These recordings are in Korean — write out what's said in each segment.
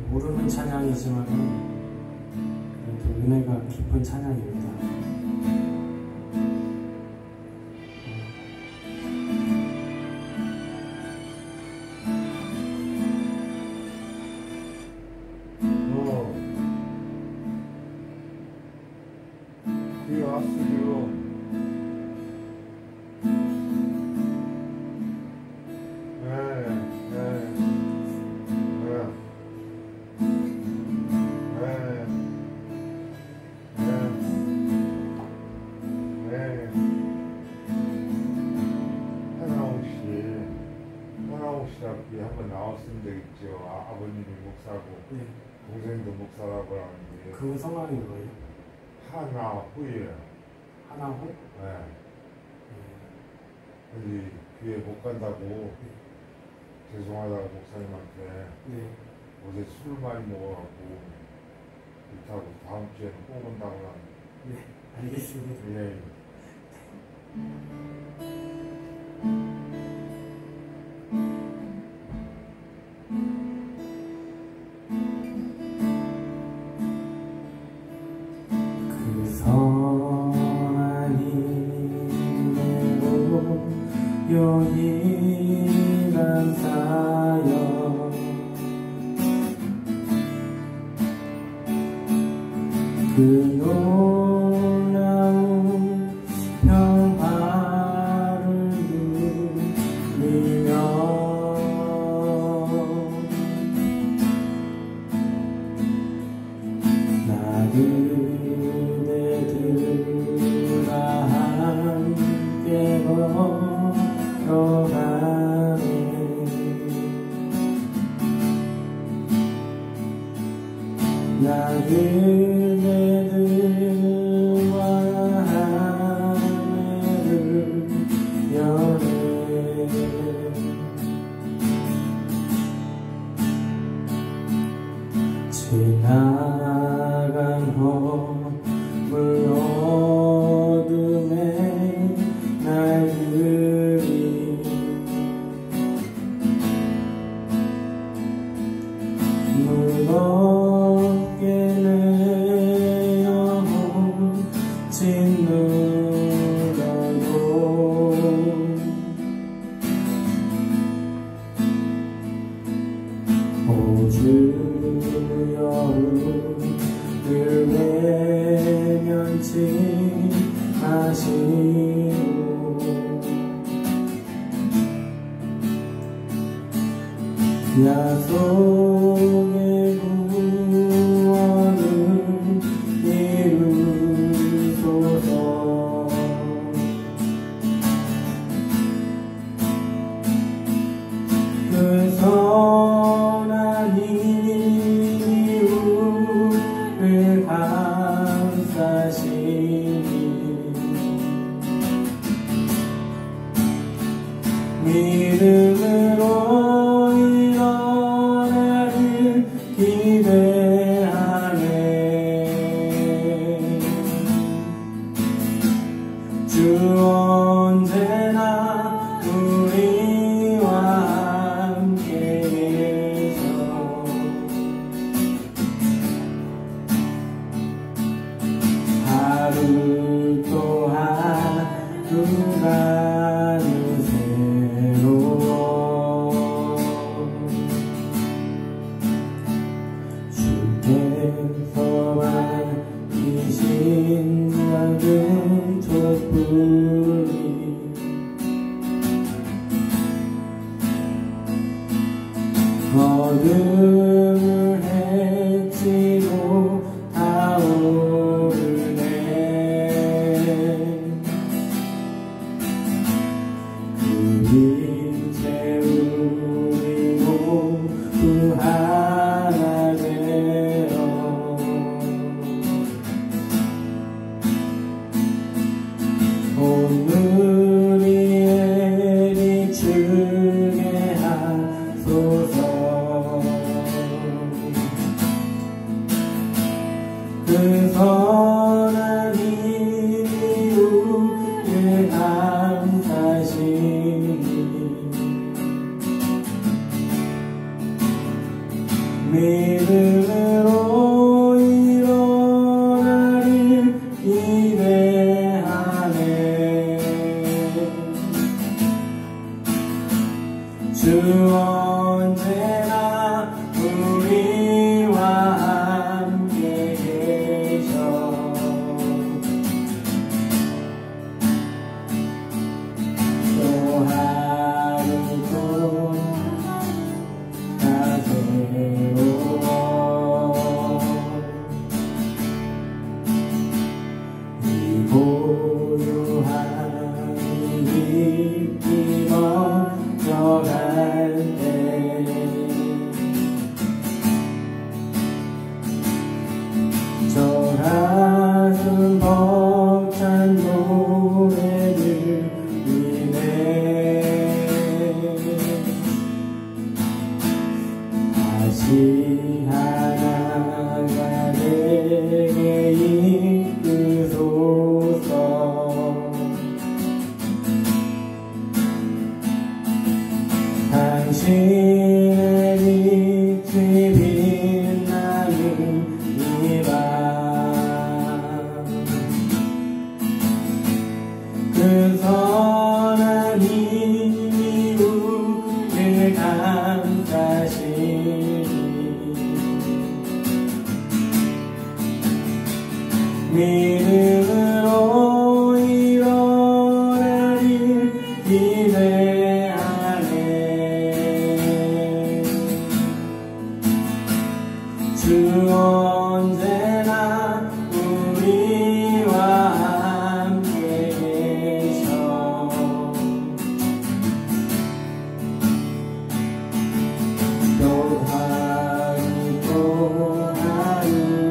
모르는 찬양이지만 그래도 은혜가 깊은 찬양입니다. 한번 나왔으면 되겠죠. 아버님이 목사고 네. 동생도 목사라고 하는데 그 성함이 뭐예요? 하나후예요. 하나후? 네. 근데 교회 못 간다고 죄송하다고 목사님한테 어제 술 많이 먹어갖고 그렇다고 다음 주에는 꼭 온다고 하는데. 네, 알겠습니다. 예. 요히 감사여 그 놀라운 평화를 누리며 나 그대들과 함께 걸어가네. 나 그대들과 하늘을 여네. 지나간 허물 어둠에 날들이 무겁게 내 영혼 짓누르고 오 주여 우리를 외면치 마시고 약속의 구원을 이루소서. 그 선한 힘이 우리를 감싸시니 믿음으로 일어나길 기대하네. 주 언제나 우리와 함께 계셔. 하루 또 하루가 주께서만 이신 작은 촛불이 어둠을 헤치고 타오르네. 그 빛에 우리 모두 하나 되어 오늘이 비추게 한 주 언제나 우리와 함께 계셔. 또 하루 또 다새워 이 고요한 깊이 먼저 갈 때 저 가슴 벅찬 노래를 위해 다시 하나가 내게 이끄소서. 당신의 빛이 빛나는 이 밤 그 선한 힘이 우리를 감싸시니 믿음으로 일어나리 기대하네. 주 언제나 우리와 함께 계셔. 또 하루 또 하루라는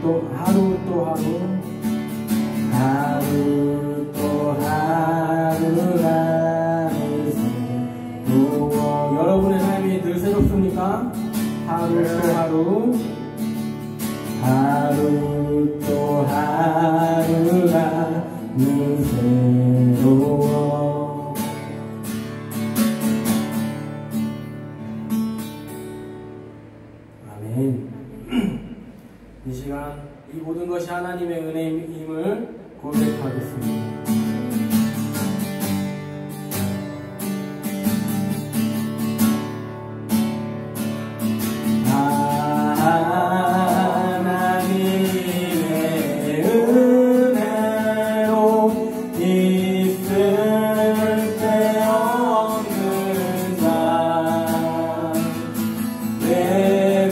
또 하루 또 하루 하루 또 하루라는 새로워. 여러분의 삶이 늘 새롭습니까? 하루 또 하루 하루 또 하루라는 새로워. 아멘. 이 시간 이 모든 것이 하나님의 은혜임을 고백하겠습니다. 하나님의 은혜로 있을 때 없는 자 내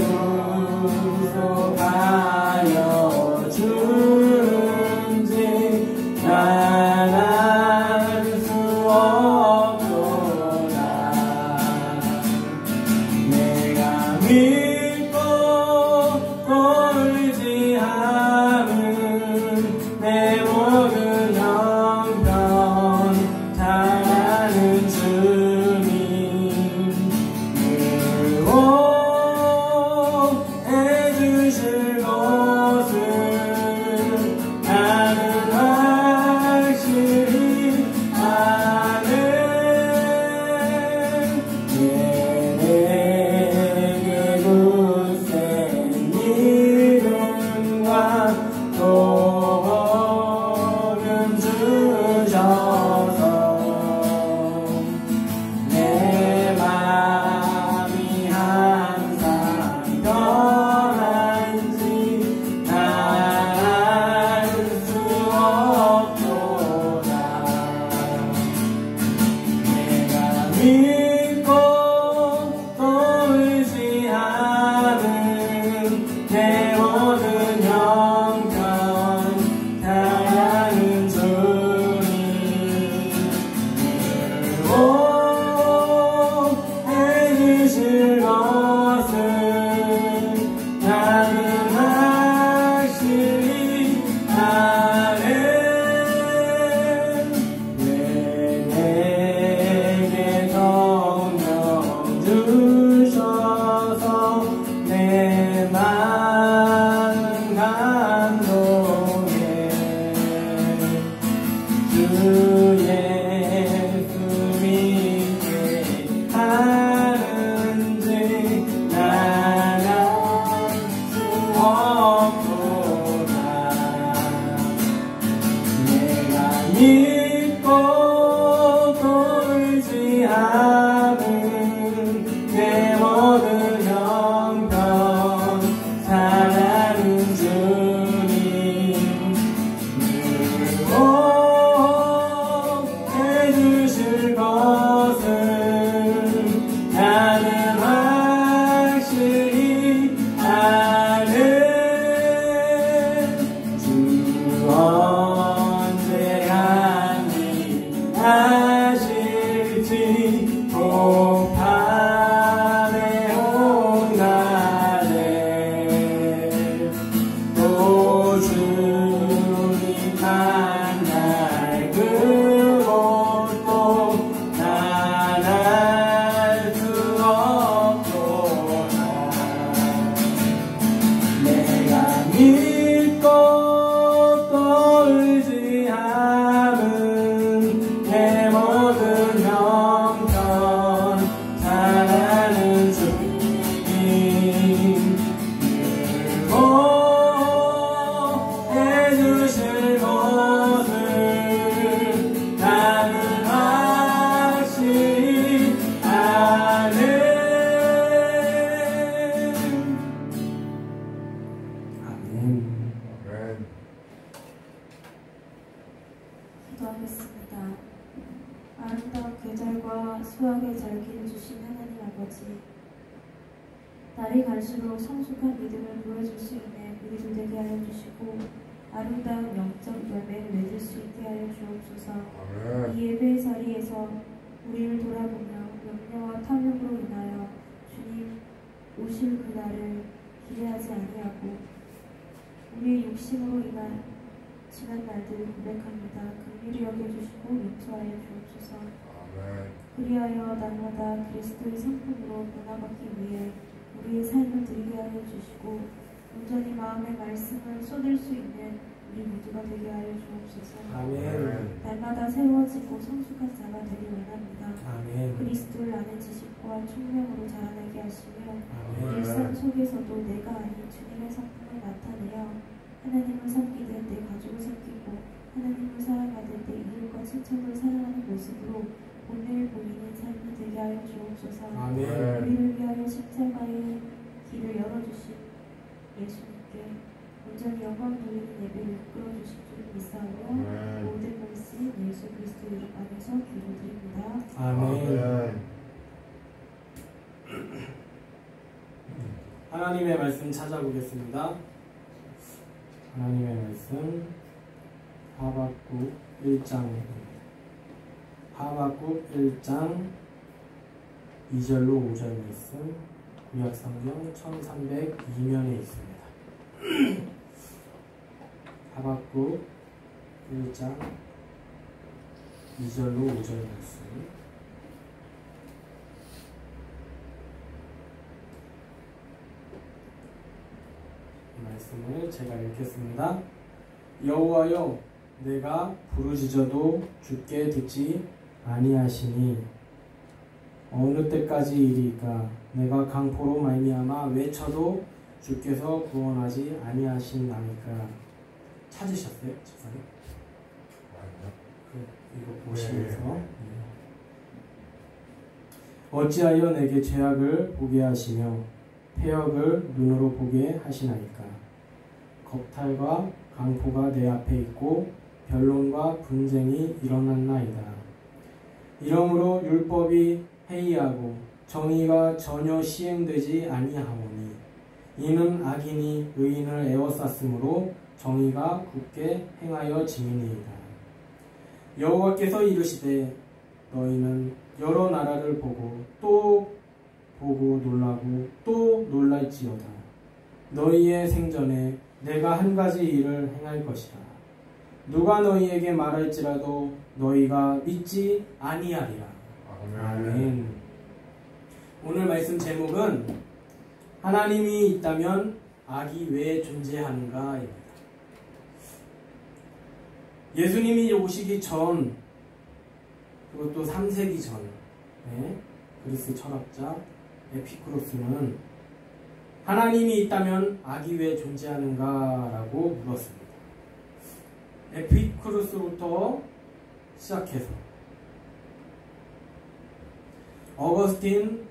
구속하여 주는지 날 믿고 또 의지함은 내 모든 형편 사랑하는 주님 해주실 것은 나는 확실히 아는 주 언제 하실지 꼭 밤에 온 날에 또 주님 만날 그곳도 나갈 수 없도다. 내가 믿고 또 의지함은 내 모든 형편 사랑하는 주님 해주실 것을 나는 확실히 아는. 아멘. 아멘. 기도하겠습니다. 아름다운 계절과 수확의 절기를 주신 하나님 아버지, 날이 갈수록 성숙한 믿음을 보여줄 수 있는 우리들 되게 하여 주시고 아름다운 영적 열매를 맺을 수 있게 하여 주옵소서. 아멘. 이 예배의 자리에서 우리를 돌아보며 염려와 탐욕으로 인하여 주님 오실 그날을 기대하지 아니하고 우리의 욕심으로 인한 지난 날들을 고백합니다. 긍휼히 여겨주시고 용서하여 주옵소서. 아멘. 그리하여 날마다 그리스도의 성품으로 변화받기 위해 우리의 삶을 드리게 하여 주시고 온전히 마음의 말씀을 쏟을 수 있는 우리 모두가 되게 하여 주옵소서. 아멘. 날마다 세워지고 성숙한 자가 되기 원합니다. 아멘. 그리스도를 아는 지식과 총명으로 자라나게 하시며 아멘. 일상 속에서도 내가 아닌 주님의 성품을 나타내어 하나님을 섬기듯 내 가족을 섬기고 하나님을 사랑하듯 내 이웃과 친척을 사랑하는 모습으로 본능을 보이는 삶이 되게 하여 주옵소서. 아멘. 우리를 위하여 십자가의 길을 열어주신 예수님께 온전히 영광 돌리는 예배를 이끌어 주실 줄 믿사오며 모든 말씀 예수 그리스도 이름 안에서 기도드립니다. 아멘. 하나님의 말씀 찾아보겠습니다. 하나님의 말씀 하박국 1장입니다. 하박국 1장 2절로 5절 말씀 구약성경 1302면에 있습니다. 하박국 1장 2절로 5절 말씀 이 말씀을 제가 읽겠습니다. 여호와여 내가 부르짖어도 주께 듣지 아니하시니 어느 때까지 이리까 내가 강포로 말미암아 외쳐도 주께서 구원하지 아니하시나이까. 찾으셨어요? 집사님? 이거 보시면서 어찌하여 내게 죄악을 보게 하시며 패역을 눈으로 보게 하시나이까. 겁탈과 강포가 내 앞에 있고 변론과 분쟁이 일어났나이다. 이러므로 율법이 해이하고 정의가 전혀 시행되지 아니하오니 이는 악인이 의인을 에워쌌으므로 정의가 굳게 행하여 지니이다. 여호와께서 이르시되 너희는 여러 나라를 보고 또 보고 놀라고 또 놀랄지어다. 너희의 생전에 내가 한 가지 일을 행할 것이라. 누가 너희에게 말할지라도 너희가 믿지 아니하리라. 아멘. 오늘 말씀 제목은 하나님이 있다면 악이 왜 존재하는가입니다. 예수님이 오시기 전, 그것도 3세기 전에 그리스 철학자 에피쿠로스는 하나님이 있다면 악이 왜 존재하는가 라고 물었습니다. 에피쿠로스로부터 시작해서 어거스틴,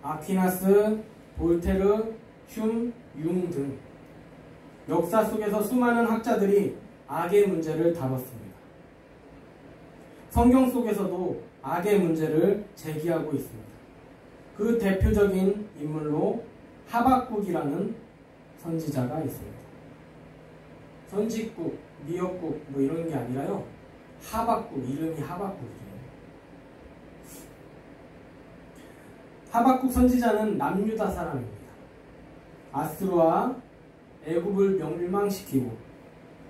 아퀴나스, 볼테르, 흉, 융 등 역사 속에서 수많은 학자들이 악의 문제를 다뤘습니다. 성경 속에서도 악의 문제를 제기하고 있습니다. 그 대표적인 인물로 하박국이라는 선지자가 있습니다. 선지국, 미역국 뭐 이런 게 아니라요. 하박국, 이름이 하박국이에요. 하박국 선지자는 남유다 사람입니다. 아스루와 애굽을 멸망시키고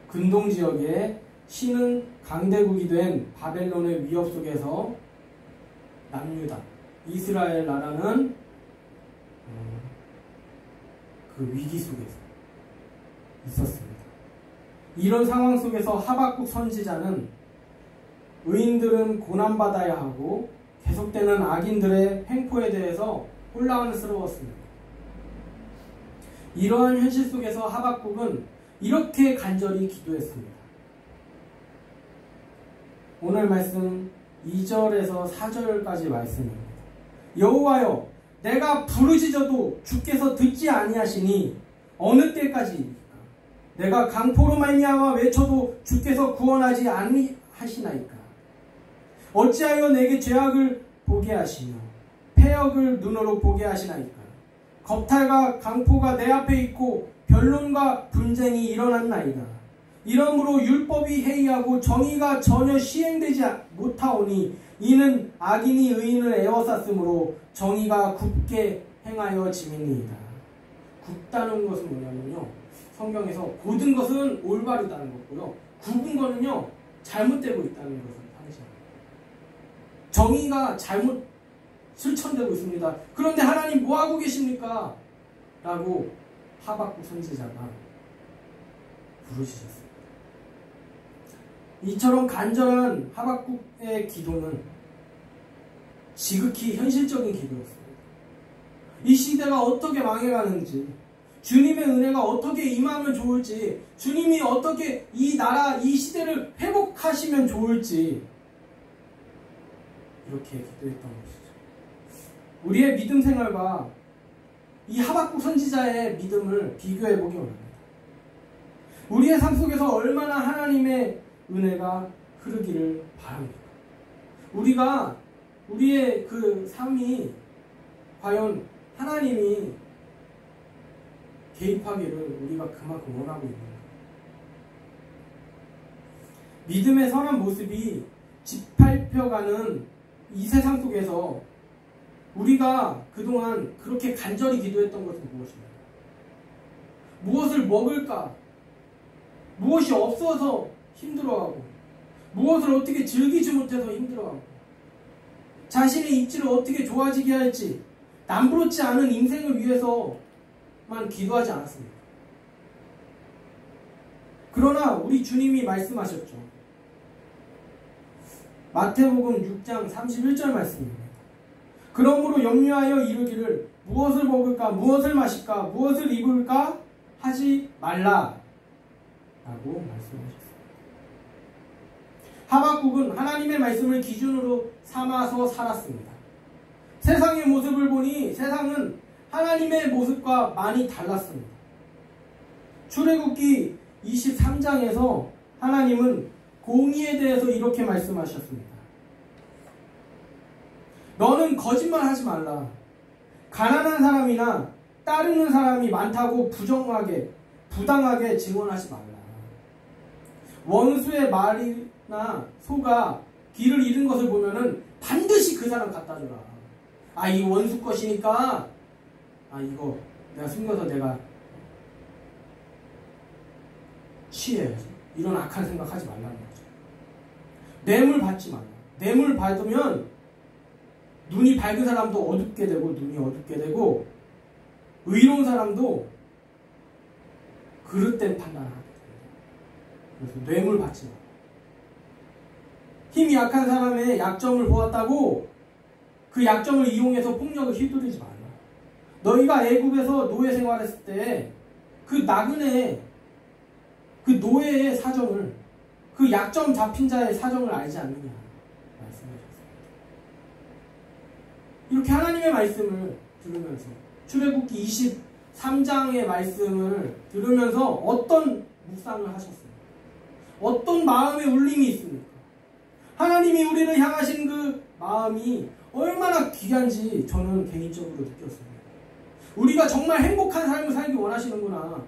근동지역에 신흥 강대국이 된 바벨론의 위협 속에서 남유다, 이스라엘 나라는 그 위기 속에서 있었습니다. 이런 상황 속에서 하박국 선지자는 의인들은 고난받아야 하고 계속되는 악인들의 횡포에 대해서 혼란스러웠습니다. 이러한 현실 속에서 하박국은 이렇게 간절히 기도했습니다. 오늘 말씀 2절에서 4절까지 말씀입니다. 여호와여, 내가 부르짖어도 주께서 듣지 아니하시니 어느 때까지입니까? 내가 강포로 말미암아 외쳐도 주께서 구원하지 아니하시나이까? 어찌하여 내게 죄악을 보게 하시며 패역을 눈으로 보게 하시나이까? 겁탈과 강포가 내 앞에 있고 변론과 분쟁이 일어났나이다. 이러므로 율법이 해이하고 정의가 전혀 시행되지 못하오니 이는 악인이 의인을 에워쌌으므로 정의가 굽게 행하여 지민이이다. 굽다는 것은 뭐냐면요, 성경에서 고든 것은 올바르다는 거고요, 굽은 거는요 잘못되고 있다는 것을 상징합니다. 정의가 잘못 실천되고 있습니다. 그런데 하나님 뭐하고 계십니까? 라고 하박국 선지자가 부르짖었습니다. 이처럼 간절한 하박국의 기도는 지극히 현실적인 기도였습니다. 이 시대가 어떻게 망해가는지, 주님의 은혜가 어떻게 임하면 좋을지, 주님이 어떻게 이 나라, 이 시대를 회복하시면 좋을지 이렇게 기도했던 것이죠. 우리의 믿음 생활과 이 하박국 선지자의 믿음을 비교해 보기 원합니다. 우리의 삶 속에서 얼마나 하나님의 은혜가 흐르기를 바랍니다. 우리의 그 삶이 과연 하나님이 개입하기를 우리가 그만큼 원하고 있는가? 믿음의 선한 모습이 짓밟혀가는 이 세상 속에서 우리가 그동안 그렇게 간절히 기도했던 것은 무엇입니까? 무엇을 먹을까? 무엇이 없어서 힘들어하고, 무엇을 어떻게 즐기지 못해서 힘들어하고, 자신의 입지를 어떻게 좋아지게 할지 남부럽지 않은 인생을 위해서만 기도하지 않았습니다. 그러나 우리 주님이 말씀하셨죠. 마태복음 6장 31절 말씀입니다. 그러므로 염려하여 이르기를 무엇을 먹을까, 무엇을 마실까, 무엇을 입을까 하지 말라 라고 말씀하셨습니다. 하박국은 하나님의 말씀을 기준으로 삼아서 살았습니다. 세상의 모습을 보니 세상은 하나님의 모습과 많이 달랐습니다. 출애굽기 23장에서 하나님은 공의에 대해서 이렇게 말씀하셨습니다. 너는 거짓말하지 말라. 가난한 사람이나 따르는 사람이 많다고 부당하게 증언하지 말라. 원수의 말이나 소가 길을 잃은 것을 보면은 반드시 그 사람 갖다 주라. 아, 이 원수 것이니까 이거 내가 숨겨서 내가 취해야지. 이런 악한 생각하지 말라는 거죠. 뇌물 받지 말라. 뇌물 받으면 눈이 밝은 사람도 어둡게 되고 눈이 어둡게 되고 의로운 사람도 그릇된 판단을 하게 됩니다. 그래서 뇌물 받지 마라. 힘이 약한 사람의 약점을 보았다고 그 약점을 이용해서 폭력을 휘두르지 말라. 너희가 애굽에서 노예 생활했을 때 그 나그네, 그 노예의 사정을, 그 그 약점 잡힌 자의 사정을 알지 않느냐 말씀하셨습니다. 이렇게 하나님의 말씀을 들으면서 출애굽기 23장의 말씀을 들으면서 어떤 묵상을 하셨습니까? 어떤 마음의 울림이 있습니까? 하나님이 우리를 향하신 그 마음이 얼마나 귀한지 저는 개인적으로 느꼈습니다. 우리가 정말 행복한 삶을 살기 원하시는구나.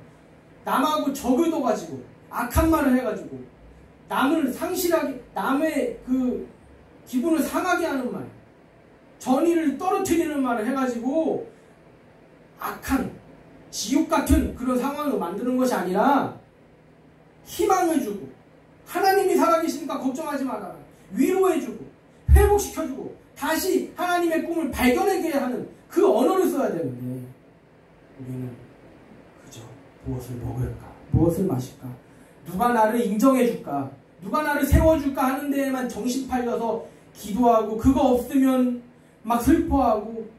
남하고 적을 둬가지고 악한 말을 해가지고 남을 상실하게, 남의 그 기분을 상하게 하는 말, 전의를 떨어뜨리는 말을 해가지고 악한 지옥 같은 그런 상황을 만드는 것이 아니라 희망을 주고 하나님이 살아계시니까 걱정하지 마라, 위로해주고 회복시켜주고 다시 하나님의 꿈을 발견하게 하는 그 언어를 써야 되는데 우리는 그저 무엇을 먹을까, 무엇을 마실까, 누가 나를 인정해줄까, 누가 나를 세워줄까 하는 데에만 정신 팔려서 기도하고 그거 없으면 막 슬퍼하고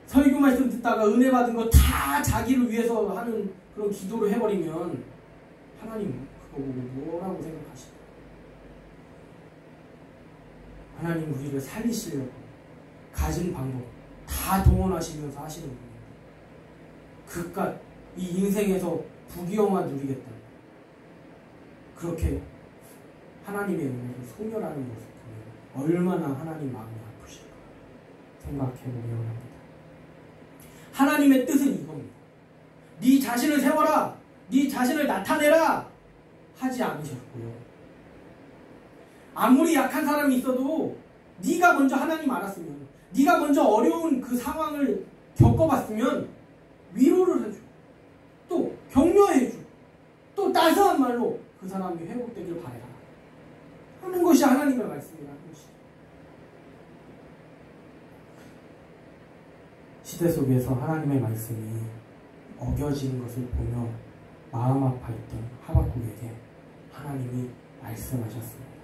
설교 말씀 듣다가 은혜 받은 거 다 자기를 위해서 하는 그런 기도를 해버리면 하나님 그거 보고 뭐라고 생각하실까? 하나님 우리를 살리시려고 가진 방법 다 동원하시면서 하시는 분입니다. 그깟 이 인생에서 부귀영화 누리겠다. 그렇게 하나님의 은혜를 소멸하는 모습 보면 얼마나 하나님 마음이 아프실까 생각해보기 원합니다. 하나님의 뜻은 이겁니다. 네 자신을 세워라, 네 자신을 나타내라 하지 않으셨고요. 아무리 약한 사람이 있어도 네가 먼저 하나님 알았으면, 네가 먼저 어려운 그 상황을 겪어봤으면 위로를 해주고 또 격려해주고 또 따스한 말로 그 사람이 회복되길 바라라 하는 것이 하나님의 말씀이라는 것이죠. 시대 속에서 하나님의 말씀이 어겨지는 것을 보며 마음 아파했던 하박국에게 하나님이 말씀하셨습니다.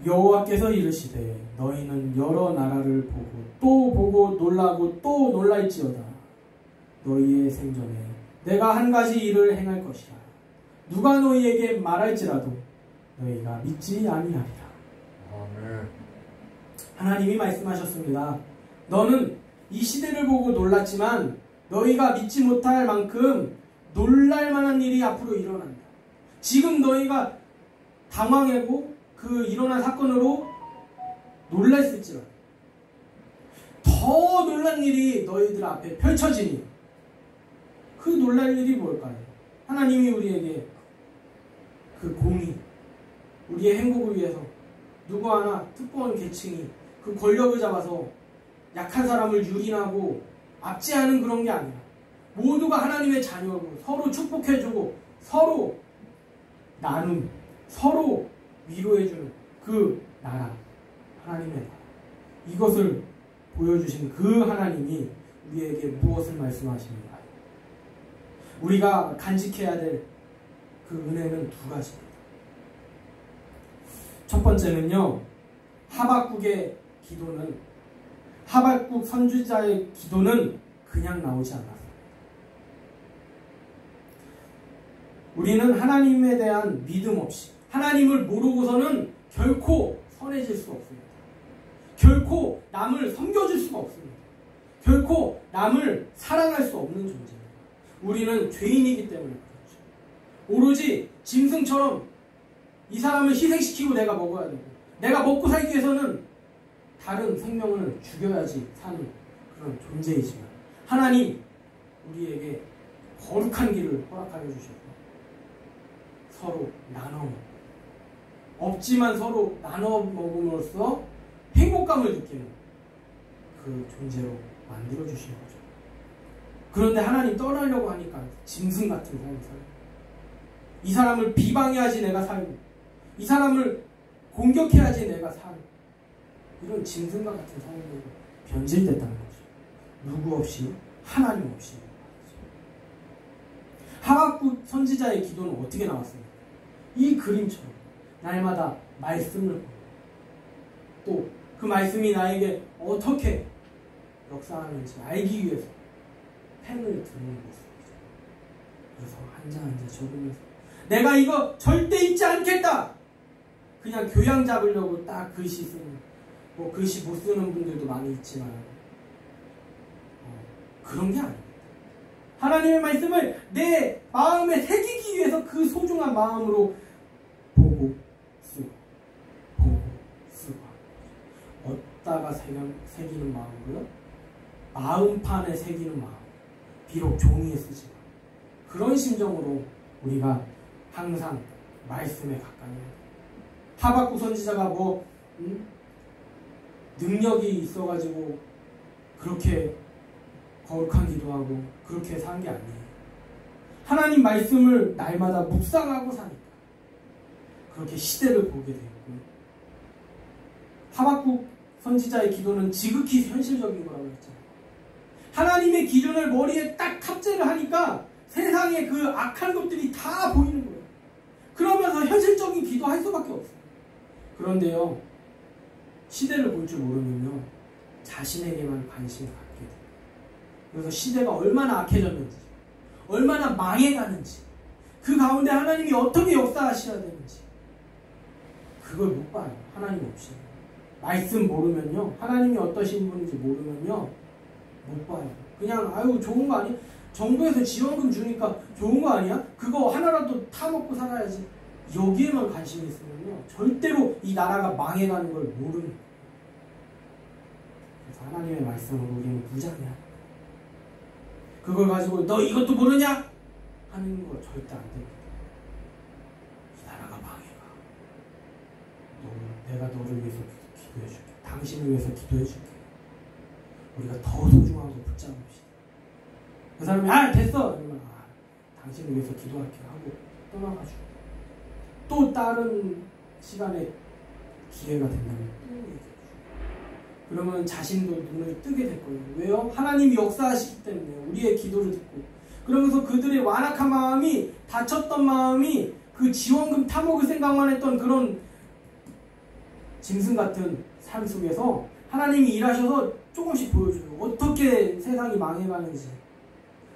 여호와께서 이르시되 너희는 여러 나라를 보고 또 보고 놀라고 또 놀랄지어다. 너희의 생전에 내가 한 가지 일을 행할 것이라. 누가 너희에게 말할지라도 너희가 믿지 아니하리라. 아멘. 하나님이 말씀하셨습니다. 너는 이 시대를 보고 놀랐지만 너희가 믿지 못할 만큼 놀랄 만한 일이 앞으로 일어난다. 지금 너희가 당황하고 그 일어난 사건으로 놀랐을지라도 더 놀란 일이 너희들 앞에 펼쳐지니 그 놀랄 일이 뭘까요? 하나님이 우리에게 그 공의, 우리의 행복을 위해서 누구 하나 특권 계층이 그 권력을 잡아서 약한 사람을 유린하고 압제하는 그런 게 아니라 모두가 하나님의 자녀로 서로 축복해주고 서로 나눔, 서로 위로해주는 그 나라, 하나님의 나라. 이것을 보여주신 그 하나님이 우리에게 무엇을 말씀하십니까? 우리가 간직해야 될 그 은혜는 두 가지입니다. 첫 번째는요, 하박국의 기도는, 하박국 선지자의 기도는 그냥 나오지 않았습니다. 우리는 하나님에 대한 믿음 없이, 하나님을 모르고서는 결코 선해질 수가 없습니다. 결코 남을 섬겨줄 수가 없습니다. 결코 남을 사랑할 수 없는 존재입니다. 우리는 죄인이기 때문에 그렇죠. 오로지 짐승처럼 이 사람을 희생시키고 내가 먹어야 되고, 내가 먹고 살기 위해서는 다른 생명을 죽여야지 사는 그런 존재이지만, 하나님 우리에게 거룩한 길을 허락하여 주셔서 서로 나눠 먹고, 없지만 서로 나눠 먹음으로써 행복감을 느끼는 그 존재로 만들어 주시는 거죠. 그런데 하나님 떠나려고 하니까 짐승 같은 삶을 살고, 이 사람을 비방해야지 내가 살고, 이 사람을 공격해야지 내가 살고, 이런 짐승과 같은 삶으로 변질됐다는 거죠. 누구 없이, 하나님 없이. 하박국 선지자의 기도는 어떻게 나왔습니까? 이 그림처럼 날마다 말씀을 보고, 또 그 말씀이 나에게 어떻게 역사하는지 알기 위해서 펜을 드는 모습이죠. 그래서 한 장 한 장 적으면서 내가 이거 절대 잊지 않겠다. 그냥 교양 잡으려고 딱 글씨 쓰는, 뭐 글씨 못 쓰는 분들도 많이 있지만 그런 게 아닙니다. 하나님의 말씀을 내 마음에 새기기 위해서 그 소중한 마음으로 보고 쓰고 보고 쓰고 어디다가 새기는 마음으로요? 마음판에 새기는 마음. 비록 종이에 쓰지만 그런 심정으로 우리가 항상 말씀에 가까이 해야 돼요. 하박국 선지자가 뭐 능력이 있어가지고 그렇게 거룩한 기도하고 그렇게 산 게 아니에요. 하나님 말씀을 날마다 묵상하고 사니까 그렇게 시대를 보게 되었고요. 하박국 선지자의 기도는 지극히 현실적인 거라고 했잖아요. 하나님의 기준을 머리에 딱 탑재를 하니까 세상에 그 악한 것들이 다 보이는 거예요. 그러면서 현실적인 기도할 수밖에 없어요. 그런데요, 시대를 볼 줄 모르면요, 자신에게만 관심을 갖게 돼요. 그래서 시대가 얼마나 악해졌는지, 얼마나 망해가는지, 그 가운데 하나님이 어떻게 역사하셔야 되는지 그걸 못 봐요. 하나님 없이. 말씀 모르면요, 하나님이 어떠신 분인지 모르면요 못 봐요. 그냥 아유 좋은 거 아니야? 정부에서 지원금 주니까 좋은 거 아니야? 그거 하나라도 타먹고 살아야지. 여기에만 관심이 있으면요 절대로 이 나라가 망해가는 걸 모르는 거예요. 그래서 하나님의 말씀으로 우리는 무장해야 돼요. 그걸 가지고 너 이것도 모르냐? 하는 거 절대 안 됩니다. 이 나라가 망해가. 내가 너를 위해서 기도해줄게. 당신을 위해서 기도해줄게. 우리가 더 소중한 거 붙잡읍시다. 그 사람이 됐어! 이러면 당신을 위해서 기도할게 하고 떠나가지고 또 다른 시간에 기회가 된다면 또 얘기해주고 그러면 자신도 눈을 뜨게 될 거예요. 왜요? 하나님이 역사하시기 때문에 우리의 기도를 듣고 그러면서 그들의 완악한 마음이 다쳤던 마음이 그 지원금 타먹을 생각만 했던 그런 짐승 같은 삶 속에서 하나님이 일하셔서 조금씩 보여줘요. 어떻게 세상이 망해가는지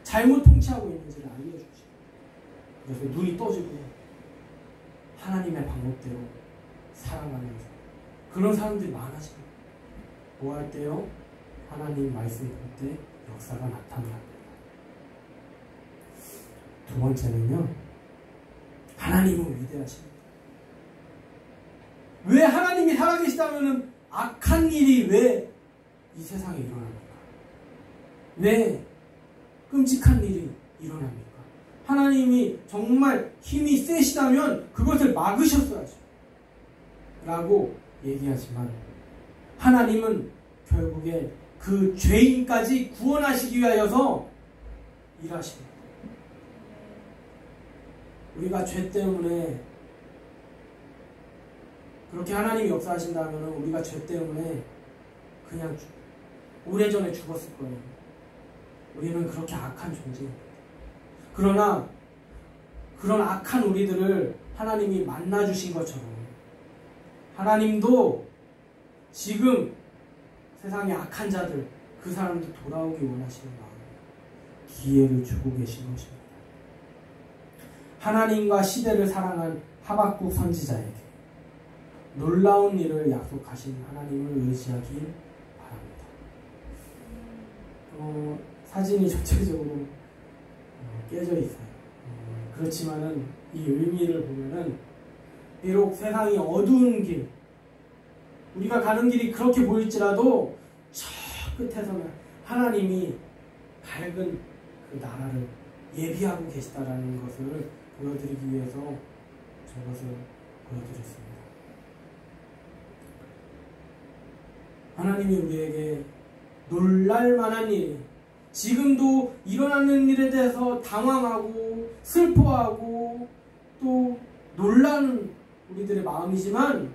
잘못 통치하고 있는지를 알려주죠. 그래서 눈이 떠지고 하나님의 방법대로 살아가면서 그런 사람들이 많아집니다. 뭐 할 때요? 하나님 말씀 볼 때 역사가 나타납니다. 두 번째는요, 하나님은 위대하십니다. 왜 하나님이 살아계시다면 악한 일이 왜 이 세상에 일어납니까? 왜 끔찍한 일이 일어납니까? 하나님이 정말 힘이 세시다면 그것을 막으셨어야죠. 라고 얘기하지만 하나님은 결국에 그 죄인까지 구원하시기 위하여서 일하십니다. 우리가 죄 때문에 그렇게 하나님이 역사하신다면 우리가 죄 때문에 그냥 오래전에 죽었을 거예요. 우리는 그렇게 악한 존재입니다. 그러나 그런 악한 우리들을 하나님이 만나주신 것처럼 하나님도 지금 세상의 악한 자들, 그 사람들 돌아오기 원하시는 마음에 기회를 주고 계신 것입니다. 하나님과 시대를 사랑한 하박국 선지자에게 놀라운 일을 약속하신 하나님을 의지하길 바랍니다. 사진이 전체적으로 깨져 있어요. 그렇지만은 이 의미를 보면은 비록 세상이 어두운 길, 우리가 가는 길이 그렇게 보일지라도 저 끝에서는 하나님이 밝은 그 나라를 예비하고 계시다라는 것을 보여드리기 위해서 저것을 보여드렸습니다. 하나님이 우리에게 놀랄만한 일, 지금도 일어나는 일에 대해서 당황하고 슬퍼하고 또 놀라는 우리들의 마음이지만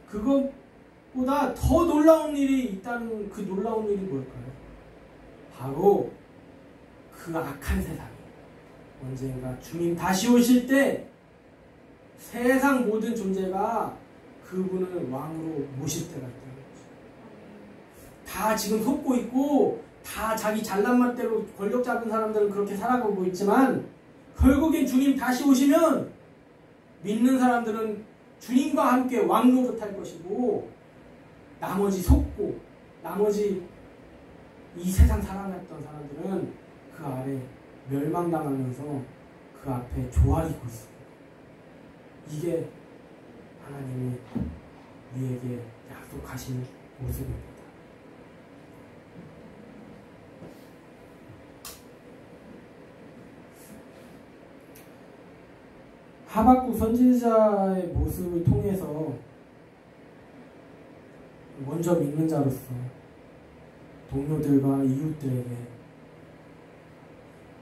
그것보다 더 놀라운 일이 있다는 그 놀라운 일이 뭘까요? 바로 그 악한 세상이 언젠가 주님 다시 오실 때 세상 모든 존재가 그분을 왕으로 모실 때가 있다는 거죠. 다 지금 속고 있고 다 자기 잘난 맛대로 권력 잡은 사람들은 그렇게 살아가고 있지만 결국엔 주님 다시 오시면 믿는 사람들은 주님과 함께 왕노릇할 것이고, 나머지 속고 나머지 이 세상 살아났던 사람들은 그 아래 멸망당하면서 그 앞에 조아리고 있습니다. 이게 하나님이 우리에게 약속하신 모습입니다. 하박국 선지자의 모습을 통해서 먼저 믿는 자로서 동료들과 이웃들에게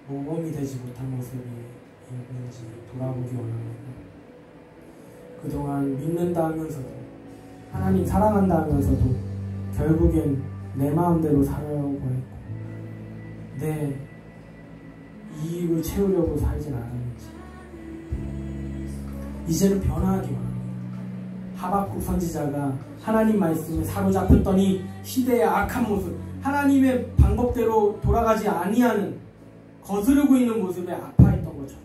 모범이 되지 못한 모습이 있는지 돌아보기 원합니다. 그동안 믿는다 하면서도, 하나님 사랑한다 하면서도 결국엔 내 마음대로 살아오고 했고 내 이익을 채우려고 살진 않았는지 이제는 변화하기 원합니다. 하박국 선지자가 하나님 말씀에 사로잡혔더니 시대의 악한 모습, 하나님의 방법대로 돌아가지 아니하는, 거스르고 있는 모습에 아파했던 것처럼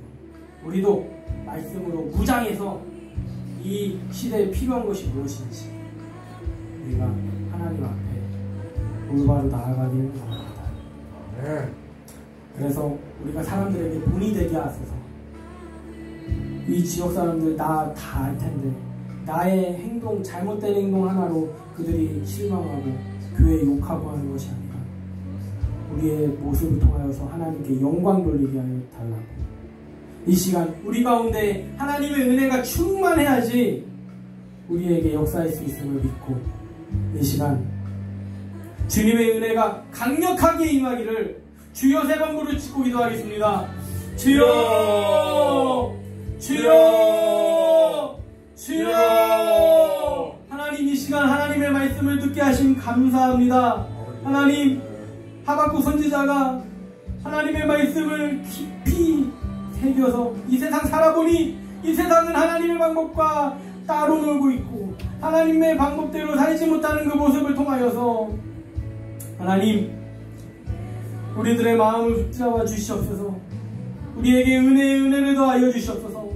우리도 말씀으로 무장해서 이 시대에 필요한 것이 무엇인지 우리가 하나님 앞에 올바로 나아가기를 원합니다. 그래서 우리가 사람들에게 본이 되게 하소서. 이 지역 사람들 나 다 알 텐데 나의 행동, 잘못된 행동 하나로 그들이 실망하고 교회에 욕하고 하는 것이 아니라 우리의 모습을 통하여서 하나님께 영광 돌리게 하여 달라고. 이 시간 우리 가운데 하나님의 은혜가 충만해야지 우리에게 역사할 수 있음을 믿고, 이 시간 주님의 은혜가 강력하게 임하기를 주여 세 번 부르짖고 기도하겠습니다. 주여, 주여, 주여. 하나님, 이 시간 하나님의 말씀을 듣게 하심 감사합니다. 하나님, 하박국 선지자가 하나님의 말씀을 깊이 새겨서 이 세상 살아보니 이 세상은 하나님의 방법과 따로 놀고 있고 하나님의 방법대로 살지 못하는 그 모습을 통하여서 하나님, 우리들의 마음을 붙잡아 주시옵소서. 우리에게 은혜를 더하여 주시옵소서.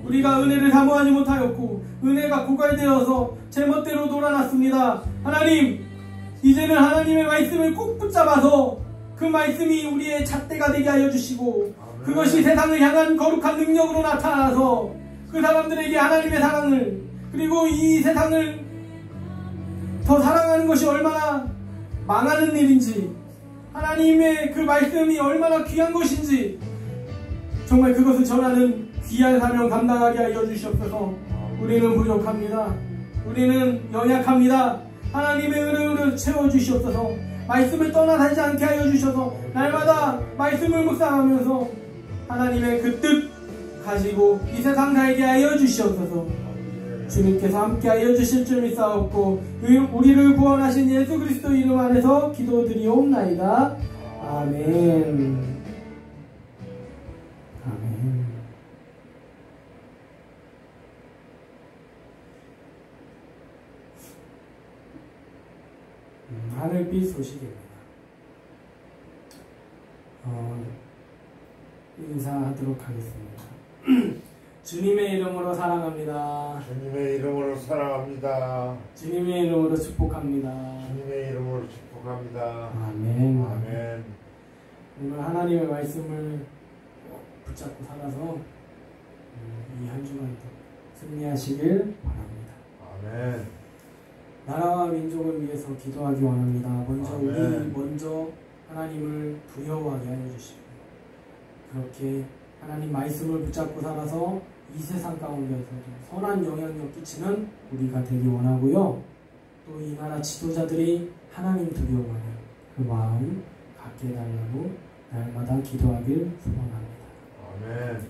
우리가 은혜를 사모하지 못하였고 은혜가 고갈되어서 제멋대로 돌아났습니다. 하나님, 이제는 하나님의 말씀을 꼭 붙잡아서 그 말씀이 우리의 잣대가 되게 하여 주시고 그것이 세상을 향한 거룩한 능력으로 나타나서 그 사람들에게 하나님의 사랑을, 그리고 이 세상을 더 사랑하는 것이 얼마나 망하는 일인지, 하나님의 그 말씀이 얼마나 귀한 것인지 정말 그것을 전하는 귀한 사명 감당하게 하여 주시옵소서. 우리는 부족합니다. 우리는 연약합니다. 하나님의 은혜로 채워주시옵소서. 말씀을 떠나가지 않게 하여 주셔서 날마다 말씀을 묵상하면서 하나님의 그 뜻 가지고 이 세상 살게 하여 주시옵소서. 주님께서 함께 하여 주실 줄 믿사옵고 우리를 구원하신 예수 그리스도 이름 안에서 기도드리옵나이다. 아멘. 아멘. 하늘빛 소식입니다. 인사하도록 하겠습니다. 주님의 이름으로 사랑합니다. 주님의 이름으로 사랑합니다. 주님의 이름으로 축복합니다. 주님의 이름으로 축복합니다. 아멘. 아멘. 오늘 하나님의 말씀을 붙잡고 살아서 이 한 주간도 승리하시길 바랍니다. 아멘. 나라와 민족을 위해서 기도하기 원합니다. 아멘. 우리 먼저 하나님을 두려워하게 하여 주시고 그렇게 하나님 말씀을 붙잡고 살아서 이 세상 가운데서도 선한 영향력 끼치는 우리가 되기 원하고요. 또 이 나라 지도자들이 하나님 두려워하는 그 마음 갖게 해달라고 날마다 기도하길 소원합니다. 아멘.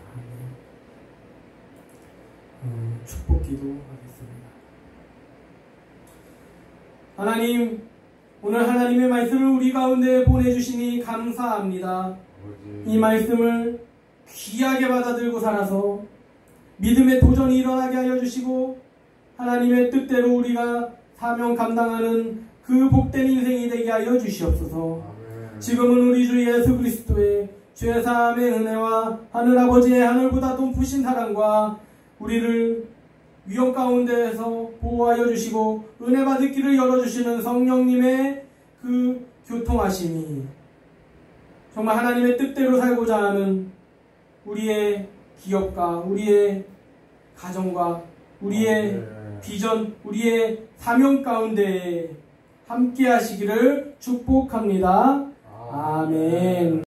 축복 기도하겠습니다. 하나님, 오늘 하나님의 말씀을 우리 가운데 보내주시니 감사합니다. 이 말씀을 귀하게 받아들고 살아서 믿음의 도전이 일어나게 하여 주시고 하나님의 뜻대로 우리가 사명 감당하는 그 복된 인생이 되게 하여 주시옵소서. 아멘. 지금은 우리 주 예수 그리스도의 죄사함의 은혜와 하늘아버지의 하늘보다 높으신 사랑과 우리를 위험 가운데에서 보호하여 주시고 은혜 받을 길을 열어주시는 성령님의 그 교통하심이 정말 하나님의 뜻대로 살고자 하는 우리의 기업과 우리의 가정과 우리의 비전, 우리의 사명 가운데 함께 하시기를 축복합니다. 아멘.